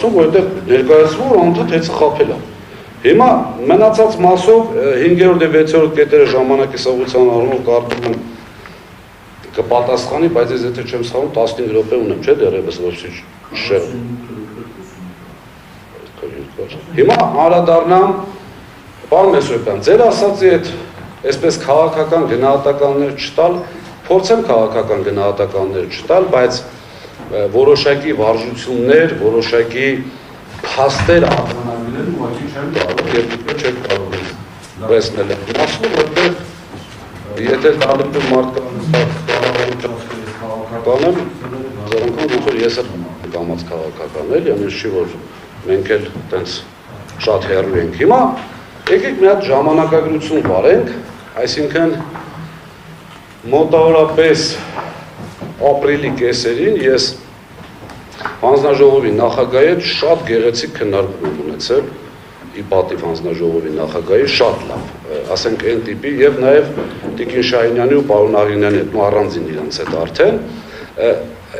որտեղ ներկայացվում որ անդադ հեծը խափել է։ Հիմա մնացած մասով 5-րդ եւ 6-րդ կետերը ժամանակի սովորության առումով կարծում եմ կպատասխանի, բայց ես եթե չեմ սխալվում 15 րոպե ունեմ, չէ՞ դեռևս որսի շեղ։ Հիմա անդրադառնամ պարոն Մեսրոպյան, ձեր ասածի հետ այսպես քաղաքական գնահատականներ չտալ, փորձեմ քաղաքական գնահատականներ չտալ, բայց որոշակի վարժություններ, որոշակի փաստեր արձանագրել ուղղակի չեմ կարող, եւ դուք չեք կարող վերցնել։ Ասում եմ, որտեղ եթե դալիպը մարդկանց քաղաքական եմ, զորքով ոնց որ ես եմ կամած քաղաքական էլ, եւ ես չի որ մենք էլ տենց շատ հեռու ենք։ Հիմա եկեք մի հատ ժամանակագրություն վարենք, այսինքն մոտավորապես ապրիլի կեսերին ես հանձնաժողովի նախագահի հետ շատ գեղեցիկ քննարկում ունեցել, ի պատիվ հանձնաժողովի նախագահի շատ լավ, ասենք այն տիպի եւ նաեւ Տիկին Շահինյանի ու պարոն Աղինյանի հետ ու առանձին իրենց հետ արդեն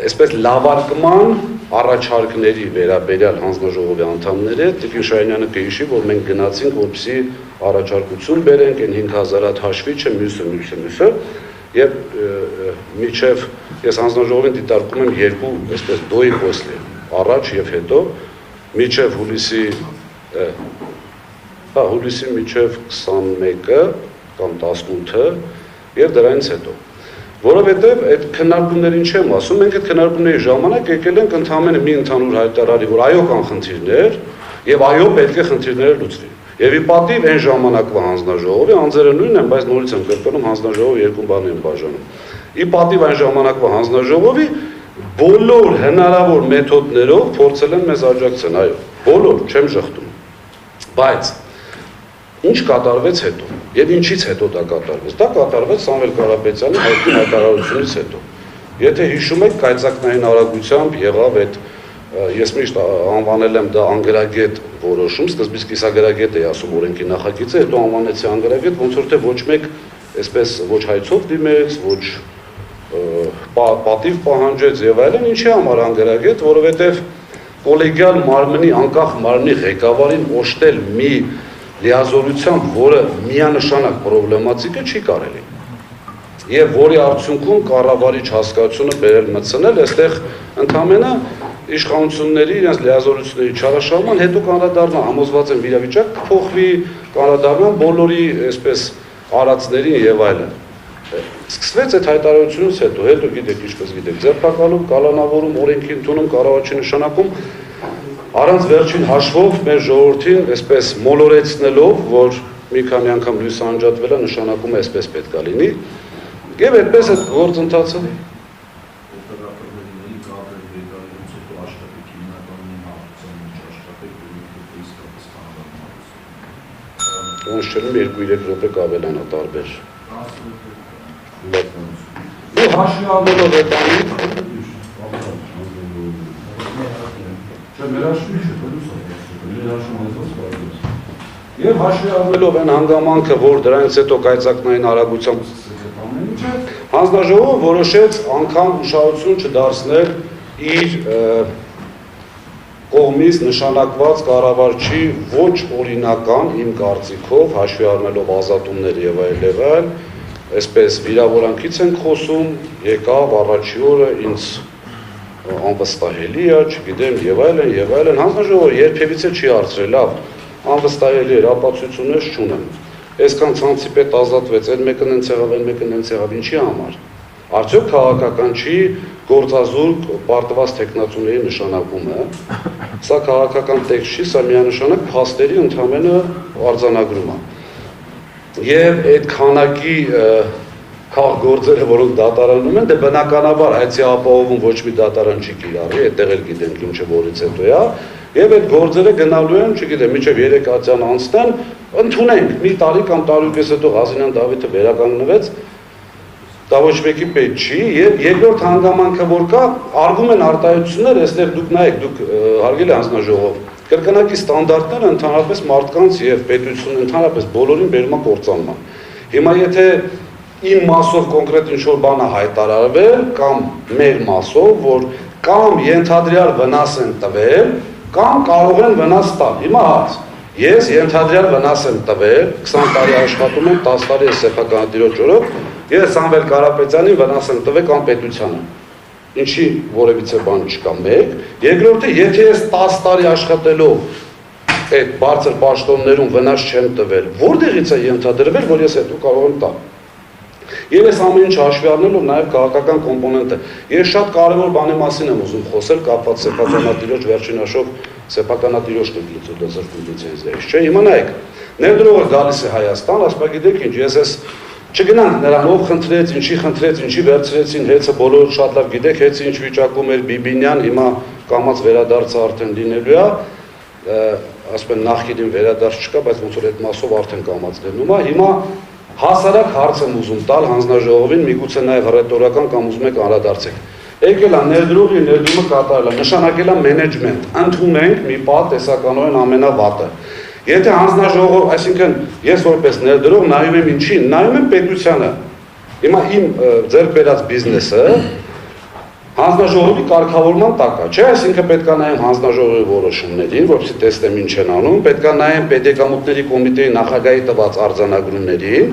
այսպես լավարկման առաջարկների վերաբերյալ հանձնաժողովի անդամների հետ Տիկին Շահինյանը կհիշի, որ մենք գնացինք, որպեսզի առաջարկություն բերենք այն 5000 հատ հաշվի չէ, մյուսը եւ միջև ես հանձնաժողովին դիտարկում եմ երկու այսպես դոյի պոստի առաջ եւ հետո միջև հուլիսի միջև 21-ը կամ 18-ը եւ դրանից հետո որովհետեւ այդ քննարկումներին չեմ ասում մենք այդ քննարկումների ժամանակ եկել ենք ընդհանրապես մի ընդհանուր հայտարարի որ այո կան խնդիրներ եւ այո պետք է խնդիրները լուծվի եւ ի պատիվ այն ժամանակվա հանձնաժողովի անձերը նույնն են բայց նորից եմ կրկնում հանձնաժողովը երկու բան են բաժանում ի պատիվ այն ժամանակվա հանձնաժողովի բոլոր հնարավոր մեթոդներով փորձել են մեզ աջակցել այո բոլոր չեմ շղթում բայց ինչ կատարվեց հետո եւ ինչից հետո դա կատարվեց Սամվել Կարապետյանի հայտնի հայտարարությունից հետո եթե հիշում եք կայծակնային արագությամբ եղավ այդ ես միշտ անվանել եմ դա անգրագետ որոշում, սկզբից կիսագրագետ էի ասում օրենքի նախագիծը, հետո անվանեցի անգրագետ, ոնց որ թե ոչ մեկ այսպես ոչ հայցով դիմեց, ոչ պատիվ պահանջեց եւ այլն, ինչի համար անգրագետ, որովհետեւ կոլեգիալ մարմնի անկախ մարմնի ղեկավարին օժտել մի լիազորությամբ, որը միանշանակ պրոբլեմատիկ է, չի կարելի։ Եվ որի արդյունքում կառավարիչ հասկացությունը բերել մտցնել, այստեղ ընդամենը իշխանությունների իրենց լիազորությունների չարաշահման հետո կանրադառնա համոզված են վիճակ կփոխվի, կանրադառնան բոլորի այսպես արածներին եւ այլն։ Սկսվեց այդ հայտարարությունից հետո գիտեք ինչպես գիտեք, ձերբակալում, կալանավորում, օրենքի ընդունում, կառավարչի նշանակում առանց վերջին հաշվով մեր ժողովրդին այսպես մոլորեցնելով, որ մի քանի անգամ լույսը անջատվել է, նշանակում է այսպես պետք է լինի, եւ այդպես այդ գործընթացը ոնց չեմ 2-3 րոպե կավելանա տարբեր։ Դու հաշվի առնելով այդ անի Եվ հաշվի առնելով այն հանգամանքը, որ դրանից հետո կայծակնային արագությամբ հանձնաժողովը որոշեց անգամ ուշադրություն չդարձնել իր կողմից նշանակված կառավարչի ոչ օրինական իմ կարծիքով հաշվի առնելով ազատումներ եւ այլ այսպես վիրավորանքից են խոսում եկավ առաջի օրը ինձ անվստահելի է չգիտեմ եւ այլն հանձնաժողովը երբևիցե չի հարցրել լավ անվստահելի էր ապացույցներ չունեմ այսքան ցանցի պետ ազատվեց այն մեկն են եղավ ինչի համար արդյոք քաղաքական չի գործազուրկ պարտված տեխնացուների նշանակումը սա քաղաքական տեքստ չի սա միանշանակ փաստերի ընդհանրը արձանագրում է եւ այդ քանակի քաղաքգործերը որոնք դատարանում են դե բնականաբար հայցի ապահովում ոչ մի դատարան չի կիրառի այդտեղ էլ գիտենք ինչը որից հետո է եւ այդ գործերը գնալու են չգիտեմ մինչեւ 3 ատյան անցնեն ընդունենք մի տարի կամ տարուկես հետո Ղազինյան Դավիթը վերականգնվեց դա ոչ մեկի պետք չի եւ երկրորդ հանգամանքը որ կա արգում են արտահայտություններ այստեղ դուք նայեք դուք հարգելի հանձնաժողով կրկնակի ստանդարտները ընդհանրապես մարդկանց եւ պետություն ընդհանրապես բոլորին բերում է կործանման հիմա եթե իմ մասով կոնկրետ ինչ-որ բան է հայտարարվել կամ մեր մասով որ կամ ենթադրյալ վնաս են տվել կամ կարող են վնաս տալ։ Հիմա հարց, ես ենթադրյալ վնաս եմ տվել, 20 տարի աշխատում եմ, 10 տարի ես սեփականատիրոջ օրոք, ես Սամվել Կարապետյանին վնաս եմ տվել կամ պետությանը։ Ինչի որևիցե բան չկա, մեկ, երկրորդը, եթե ես 10 տարի աշխատելով այդ բարձր պաշտոններում վնաս չեմ տվել, որտեղից է ենթադրվել, որ ես հետո կարող եմ տալ։ Եվ ես ամեն ինչ հաշվի առնելով նաև քաղաքական կոմպոնենտը։ Ես շատ կարևոր բանի մասին եմ ուզում խոսել, կապված սեփականատիրոջ վերջին հաշվով սեփականատիրոջ զրկում լիցենզիայից, չէ՞։ Հիմա նայեք, ներդրողը գալիս է Հայաստան, ասում գիտեք ինչ, ես ես չգնանք նրան ով խնդրեց, ինչի վերցրեցին, հեծը բոլորը շատ լավ գիտեք, հեծը ինչ վիճակում էր Բիբինյան, հիմա կամած վերադարձը արդեն լինելու է, ասում են նախկինին վերադարձ չկա, բայց ոնց որ այդ մասով արդեն կամած լինում է, հիմա հասարակ հարց եմ ուզում տալ հանձնաժողովին, միգուցե նաև ռետորական կամ ուզում եք անդրադարձեք։ Եկել է ներդրողի ներդրումը կատարել է, նշանակել է մենեջմենտ, ընդունենք մի պահ տեսականորեն ամենավատը։ Եթե հանձնաժողով, այսինքն ես որպես ներդրող նայում եմ ինչին, նայում եմ պետությանը։ Հիմա իմ ձեռք բերած բիզնեսը հանձնաժողովի կարգավորման տակ է, չէ՞, այսինքն պետք է նայեմ հանձնաժողովի որոշումներին, որպեսզի տեսնեմ ինչ են անում, պետք է նայեմ պետեկամուտների կոմիտեի նախագահի տված արձանագրումներին,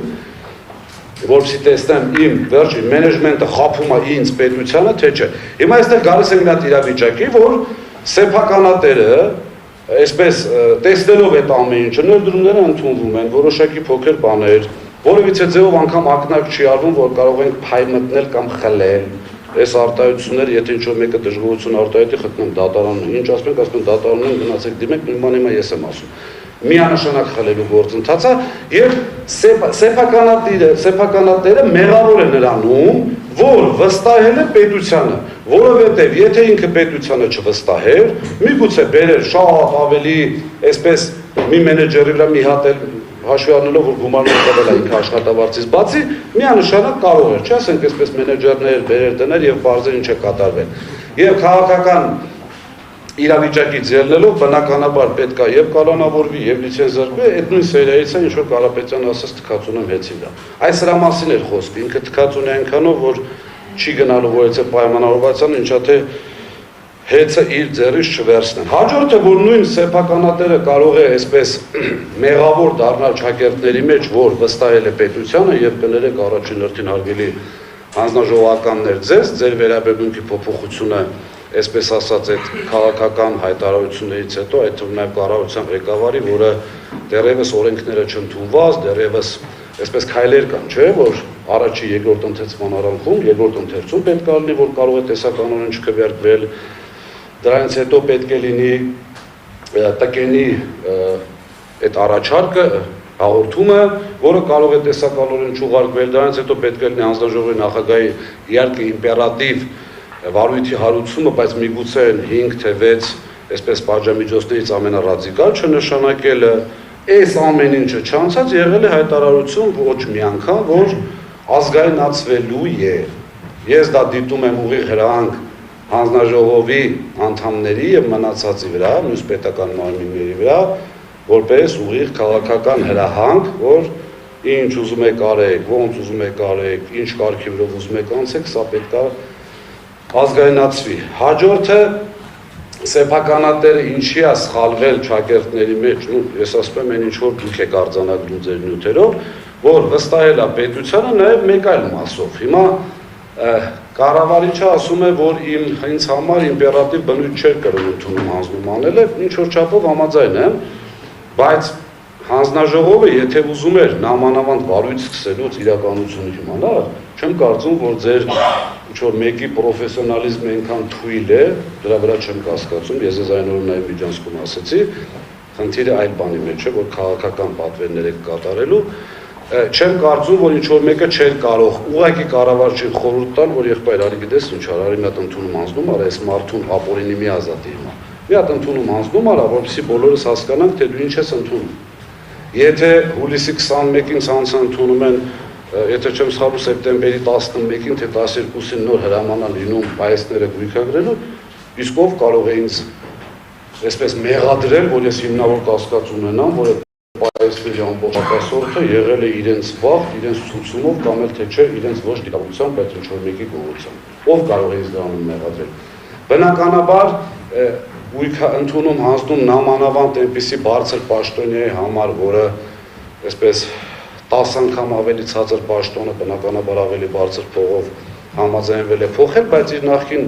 որպեսզի տեսնեմ իմ վերջին մենեջմենտը խաբում է ինձ պետությանը, թե չէ։ Հիմա այստեղ գալիս ենք մի իրավիճակի, որ սեփականատերը այսպես տեսնելով այդ ամեն ինչը ներդրումները ընդունվում են, որոշակի փոքր բաներ, որևիցե ձևով անգամ ակնարկ չի արվում, որ կարող ենք փայ մտնել կամ խլել։ Այս արտահայտությունները, եթե ինչ-որ մեկը դժգոհություն արտահայտի, խտնեմ դատարանում, ինչ ասում ենք, ասում են դատարանում գնացեք դիմեք, նույն만 հիմա ես եմ ասում։ Միանշանակ խլելու գործընթացը եւ սեփականատերը մեղավոր է նրանում, որ վստահել է պետությանը, որովհետեւ եթե ինքը պետությանը չվստահեր, միգուցե բերեր շատ ավելի, այսպես մի մենեջերի վրա մի հատ էլ հաշվի առնելով որ գումարներ տվել է ինքը աշխատավարձից բացի, միանշանակ կարող էր, չէ՞, ասենք այսպես մենեջերներ, բերեր դներ եւ բարձր ինչ է կատարվել։ Եվ քաղաքական իրավիճակից ելնելով բնականաբար պետք է եւ կալանավորվի եւ լիցենզարկվի, այդ նույն սերիայից է ինչ որ Կարապետյանը ասաց թքած ունեմ հեծի վրա։ Այս սրա մասին էր խոսքը, ինքը թքած ունի այնքանով, որ չի գնալու որևէ պայմանավորվածության, ինչա թե հեծը իր ձեռից չվերցնեն։ Հաջորդը, որ նույն սեփականատերը կարող է այսպես մեղավոր դառնալ շակերտների մեջ, որ վստահել է պետությանը եւ կներեք առաջին հերթին հարգելի հանձնաժողովականներ ձեր վերաբերմունքի փոփոխությունը այսպես ասած այդ քաղաքական հայտարարություններից հետո այդ թվում նաև կառավարության ղեկավարի, որը դեռևս օրենքները չընդունված, դեռևս այսպես քայլեր կան, չէ՞, որ առաջի երկրորդ ընթերցման առանցքում, երկրորդ ընթերցում պետք է լինի, որ կարող է տեսականորեն չքվերթվել, դրանից հետո պետք է լինի տկենի այդ առաջարկը, հաղորդումը, որը կարող է տեսականորեն չուղարկվել, դրանից հետո պետք է լինի հանձնաժողովի նախագահի իհարկե իմպերատիվ վարույթի հարուցումը, բայց միգուցե 5 թե 6 այսպես պատժամիջոցներից ամենառադիկալ չնշանակելը, այս ամեն ինչը չանցած եղել է հայտարարություն ոչ մի անգամ, որ ազգայնացվելու է։ Ես դա դիտում եմ ուղիղ հրահանգ հանձնաժողովի անդամների եւ մնացածի վրա, մյուս պետական մարմինների վրա, որպես ուղիղ քաղաքական հրահանգ, որ ինչ ուզում եք արեք, ոնց ուզում եք արեք, ինչ կարգի վրա ուզում եք անցեք, սա պետք է ազգայնացվի։ Հաջորդը սեփականատերը ինչի է սխալվել շակերտների մեջ, ես ասում եմ, այն ինչ որ դուք եք արձանագրում ձեր նյութերով, որ վստահել է պետությանը նաև մեկ այլ մասով։ Հիմա կառավարիչը ասում է, որ ինձ համար իմպերատիվ բնույթ չէր կրում ընդունում հանձնում անելը, ինչ որ չափով համաձայն եմ, բայց հանձնաժողովը եթե ուզում էր նամանավանդ վարույթ սկսելուց իրականությունը իմանալ, չեմ կարծում, որ ձեր ինչ-որ մեկի պրոֆեսիոնալիզմը այնքան թույլ է, դրա վրա չեմ կասկածում, ես ես այն օրն այդ միջանցքում ասեցի, խնդիրը այլ բանի մեջ է, որ քաղաքական պատվերներ եք կատարելու, չեմ կարծում, որ ինչ-որ մեկը չէր կարող ուղղակի կառավարչին խորհուրդ տալ, որ եղբայր արի գիտես ինչ արի մի հատ ընդունում հանձնում արա, այս մարդուն ապօրինի մի ազատի հիմա։ Մի հատ ընդունում հանձնում արա, որպեսզի բոլորս հասկանանք, թե դու ինչ ես ընդունում։ Եթե հուլիսի 21-ին ցանցը ընդունում են, եթե չեմ սխալվում սեպտեմբերի 11-ին թե 12-ին նոր հրամանա լինում պայեսները գույքագրելու, իսկ ով կարող է ինձ այսպես մեղադրել, որ ես հիմնավոր կասկած ունենամ, որ պայեսների ամբողջակասորդը եղել է իրենց վաղ, իրենց ցուցումով կամ էլ թե չէ իրենց ոչ դիտավորությամբ, բայց ինչ-որ մեկի գողությամբ։ Ով կարող է ինձ դրանում մեղադրել։ Բնականաբար գույքը ընդունում հանձնում նամանավանդ այնպիսի բարձր պաշտոնյայի համար, որը այսպես 10 անգամ ավելի ցածր պաշտոնը բնականաբար ավելի բարձր փողով համաձայնվել է փոխել, բայց իր նախկին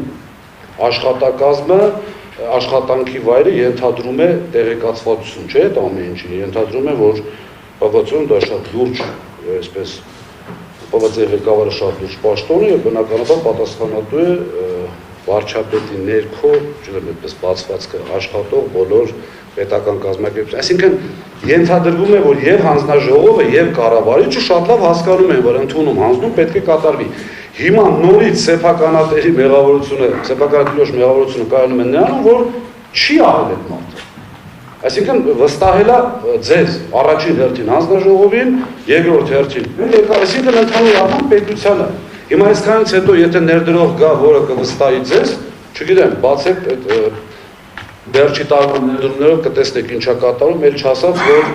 աշխատակազմը, աշխատանքի վայրը ենթադրում է տեղեկացվածություն, չէ՞, այդ ամեն ինչին, ենթադրում է, որ ՊՎԾ-ում դա շատ լուրջ, այսպես ՊՎԾ ղեկավարը շատ լուրջ պաշտոն է եւ բնականաբար պատասխանատու է վարչապետի ներքո, չգիտեմ, այդպես բացվածքը աշխատող բոլոր պետական կազմակերպություն։ Այսինքն ենթադրվում է, որ եւ հանձնաժողովը եւ կառավարիչը շատ լավ հասկանում են, որ ընդունում հանձնում պետք է կատարվի։ Հիմա նորից սեփականատերի մեղավորությունը, սեփականատիրոջ մեղավորությունը կայանում է նրանում, որ չի արել այդ մարդը։ Այսինքն վստահելա ձեզ առաջին հերթին հանձնաժողովին, երկրորդ հերթին, այսինքն ընդհանուր առմամբ պետությանը։ Հիմա այսքանից հետո եթե ներդրող գա, որը կվստահի ձեզ, չգիտեմ, բացեք այդ վերջի տարվա ներդրումներով կտեսնեք ինչա կատարում, ել չասած, որ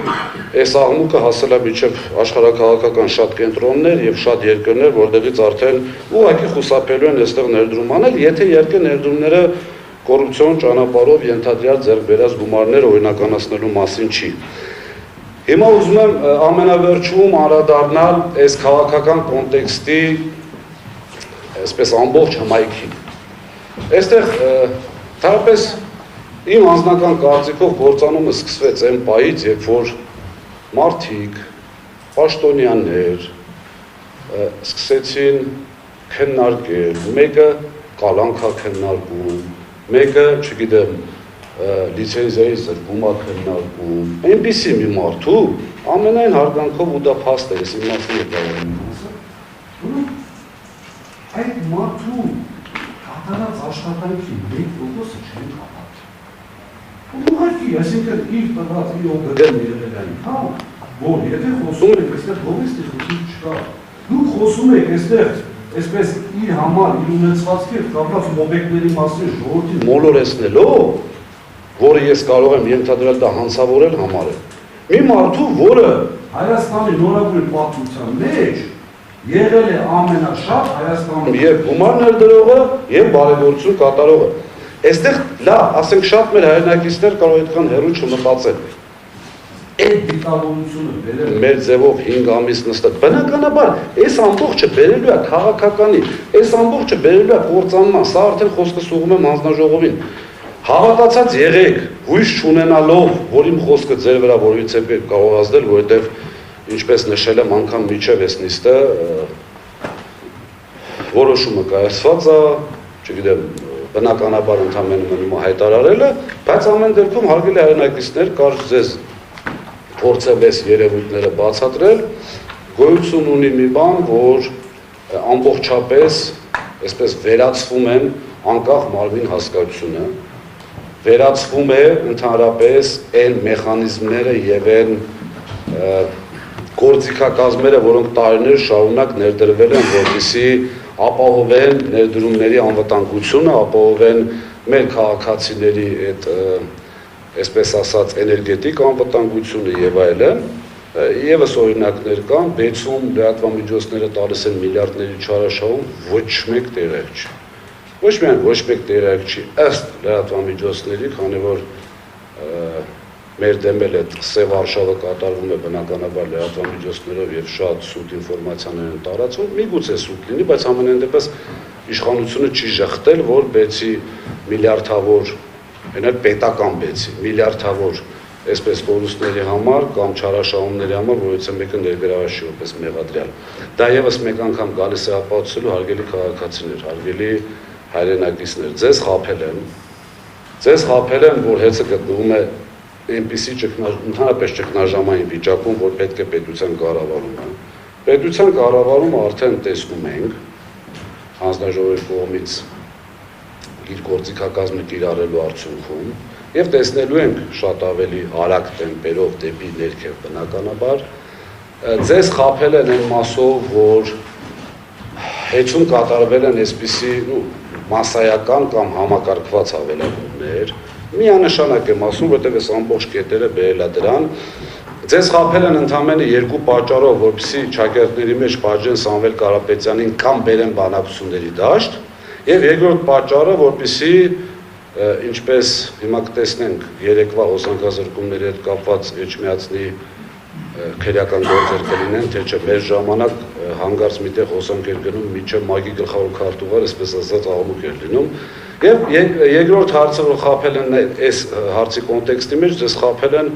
այս աղմուկը հասել է մինչև աշխարհաքաղաքական շատ կենտրոններ եւ շատ երկրներ, որտեղից արդեն ուղղակի խուսափելու են այստեղ ներդրում անել, եթե երկրի ներդրումները կոռուպցիոն ճանապարհով ենթադրյալ ձեռք բերած գումարներ օրինականացնելու մասին չի։ Հիմա ուզում եմ ամենավերջում անդրադառնալ այս քաղաքական կոնտեքստի այսպես ամբողջ հմայքին։ Այստեղ թարպես իմ անձնական կարծիքով գործանումը սկսվեց այն պահից, երբ որ մարդիկ, պաշտոնյաներ սկսեցին քննարկել, մեկը կալանք է քննարկում, մեկը, չգիտեմ, լիցենզիայի զրկում է քննարկում, այնպիսի մի մարդու ամենայն հարգանքով ու դա փաստ է, ես իմացել եմ դա այդ մարդու կատարած աշխատանքի 1%-ը չեն կատարել։ Ուղղակի, այսինքն իր տված իր օգտին եղելային, հա, որ եթե խոսում եք այստեղ գովիստի խոսում չկա։ Դուք խոսում եք այստեղ այսպես իր համար իր ունեցվածքի հետ կապված օբյեկտների մասին ժողովրդին մոլորեցնելով, որը ես կարող եմ ենթադրել դա հանցավորել համարել։ Մի մարդու, որը Հայաստանի նորագույն պատմության մեջ եղել է ամենաշատ Հայաստանում եւ գումար ներդրողը եւ բարեգործություն կատարողը։ Այստեղ լավ, ասենք շատ մեր հայրենակիցներ կարող այդքան հեռու չմտածեն։ Այդ դիտավորությունը բերել մեր ձևով 5 ամիս նստած։ Բնականաբար, այս ամբողջը բերելու է քաղաքականի, այս ամբողջը բերելու է կործանման, սա արդեն խոսքը սուղում եմ հանձնաժողովին։ Հավատացած եղեք, հույս չունենալով, որ իմ խոսքը ձեր վրա որից է կարող ազդել, որովհետեւ ինչպես նշել եմ անգամ միջև այս նիստը որոշումը կայացված է, չգիտեմ, բնականաբար ընդհանրապես մնում է հայտարարելը, բայց ամեն դեպքում հարգելի հայրենակիցներ, կարճ ձեզ փորձեմ այս երևույթները բացատրել, գոյություն ունի մի բան, որ ամբողջապես այսպես վերացվում են անկախ մարմին հասկացությունը, վերացվում է ընդհանրապես այն մեխանիզմները եւ այն գործիքակազմերը, որոնք տարիներ շարունակ ներդրվել են, որպեսզի ապահովեն ներդրումների անվտանգությունը, ապահովեն մեր քաղաքացիների այդ այսպես ասած էներգետիկ անվտանգությունը եւ այլն, եւս օրինակներ կան, բեցում լրատվամիջոցները տալիս են միլիարդների չարաշահում, ոչ մեկ տեղեկ չի։ Ոչ միայն ոչ մեկ տեղեկ չի, ըստ լրատվամիջոցների, քանի որ մեր դեմ էլ այդ սև արշավը կատարվում է բնականաբար լրատվամիջոցներով եւ շատ սուտ ինֆորմացիաներ են տարածվում, միգուցե սուտ լինի, բայց ամենայն դեպս իշխանությունը չի ժխտել, որ բեցի միլիարդավոր, այնալ պետական բեցի, միլիարդավոր այսպես կորուստների համար կամ չարաշահումների համար, որից մեկը ներգրավված չի որպես մեղադրյալ։ Դա եւս մեկ անգամ գալիս է ապացուցելու հարգելի քաղաքացիներ, հարգելի հայրենակիցներ, ձեզ խաբել են, որ հեծը գտնվում է այնպիսի ընդհանրապես ճգնաժամային վիճակում, որ պետք է պետության կառավարումը։ Պետության կառավարումը արդեն տեսնում ենք հանձնաժողովի կողմից իր գործիքակազմը կիրառելու արդյունքում եւ տեսնելու ենք շատ ավելի արագ տեմպերով դեպի ներքև բնականաբար ձեզ խաբել են այն մասով, որ հեչում կատարվել են այսպիսի մասսայական կամ համակարգված հավելումներ, միանշանակ եմ ասում, որտեղ այս ամբողջ կետերը բերել է դրան, ձեզ խաբել են ընդամենը երկու պատճառով, որպեսզի ճակերտների մեջ բաժեն Սամվել Կարապետյանին կամ բերեն բանակցությունների դաշտ, եւ երկրորդ պատճառը, որպեսզի ինչպես հիմա կտեսնենք երեկվա հոսանքազրկումների հետ կապված էջմիածնի քերական գործեր կլինեն, թե չէ մեր ժամանակ հանգարց միտեղ հոսանք էր գնում մինչև մագի գլխավոր քարտուղար, այսպես ասած աղմուկ էր լինում։ Եվ երկրորդ հարցը, որ խաբել են այս հարցի կոնտեքստի մեջ, ձեզ խաբել են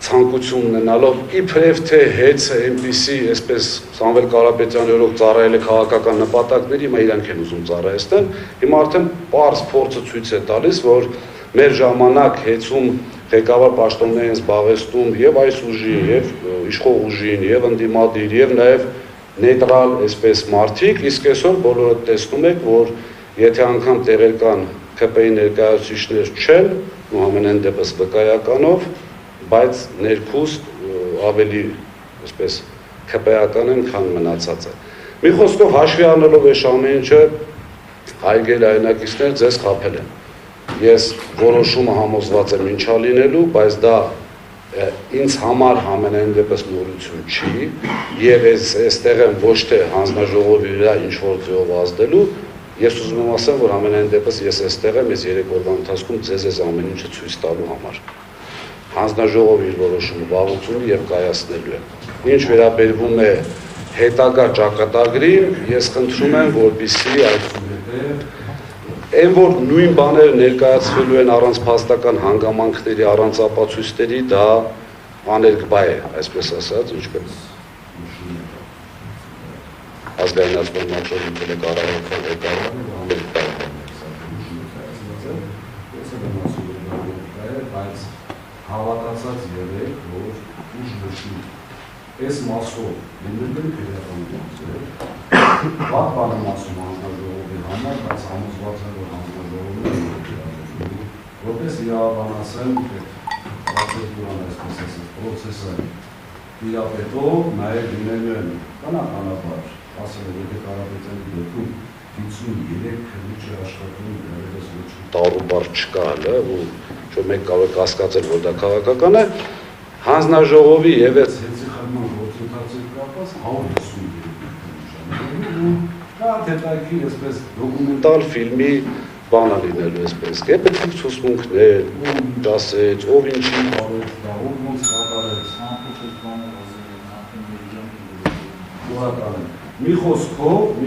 ցանկություն ունենալով իբրև թե հեծը այնպիսի, այսպես Սամվել Կարապետյանի օրոք ծառայել է քաղաքական նպատակների, հիմա իրանք են ուզում ծառայեցնել, հիմա արդեն պարզ փորձը ցույց է տալիս, որ մեր ժամանակ հեծում ղեկավար պաշտոններ են զբաղեցնում եւ այս ուժին, եւ իշխող ուժին, եւ ընդդիմադիր, եւ նաեւ նեյտրալ, այսպես մարդիկ, իսկ այսօր բոլորը տեսնում եք, որ եթե անգամ տեղական ԿՊ-ի ներկայացուցիչներ չեն, ու ամենայն դեպս վկայականով, բայց ներքուստ ավելի, այսպես, ԿՊ-ական են, քան մնացածը։ Մի խոսքով հաշվի առնելով այս ամեն ինչը հայգել հայրենակիցներ ձեզ խաբել են։ Ես որոշումը համոզված եմ ինչա լինելու, բայց դա ինձ համար ամենայն դեպս նորություն չի, եւ այստեղ եմ ոչ թե հանձնաժողովի վրա ինչ-որ ձեով ազդելու, ես ուզում եմ ասեմ, որ ամենայն դեպս ես այստեղ եմ, ես 3 օրվա ընթացքում ձեզ ամեն ինչը ցույց տալու համար։ Հանձնաժողովի իր որոշումը վաղուց ունի եւ կայացնելու է։ Ինչ վերաբերվում է հետագա ճակատագրին, ես խնդրում եմ, որպեսզի այն որ նույն բաները ներկայացվելու են առանց փաստական հանգամանքների, առանց ապացույցների, դա աներկբա է, այսպես ասած, ինչպես ազգայնացման նախշովում կառավարության ղեկավարը աներկբա է։ Բայց հավատացած եղեք, որ ուժ նշի այս մասով լինելու քրեական գործեր, վատ բան եմ ասում հանձնաժողովի համար, բայց համոզված եմ, որ հանձնաժողովը որպես իրավաբանասեմ պրոցեդուրան, այսպես ասած, պրոցեսը իրապետող նաև լինելու են բնականաբար, ասել եմ, եթե Կարապետյանի դեպքում 53 քննիչ աշխատում դեռևս ոչ տարու բառ չկա, ու չէ մեկ կարող է կասկածել, որ դա քաղաքական է, հանձնաժողովի եւ այս հեծի խմբման գործընթացի կապված 153 կա հետաքրքիր այսպես դոկումենտալ ֆիլմի բան լինելու այսպես, պետք ցուցմունքներ, դասեց, ով ինչի արեց, ով ոնց կատարեց, մի խոսքով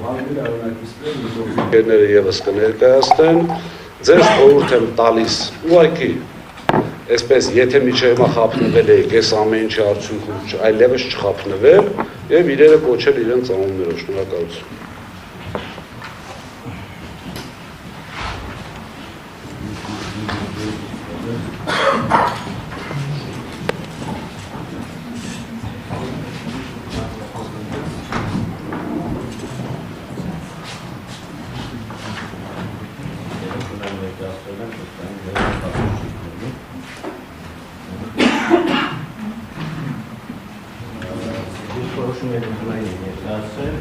հայտնի հայրենակիցները եւս կներկայացնեն, ձեզ խորհուրդ եմ տալիս, ուղղակի այսպես, եթե միջև հիմա խափնվել եք, այս ամեն ինչի արդյունքում այլևս չխափնվել եւ իրերը կոչել իրենց անուններով, շնորհակալություն։ Որոշումները ունեն ներկայացրել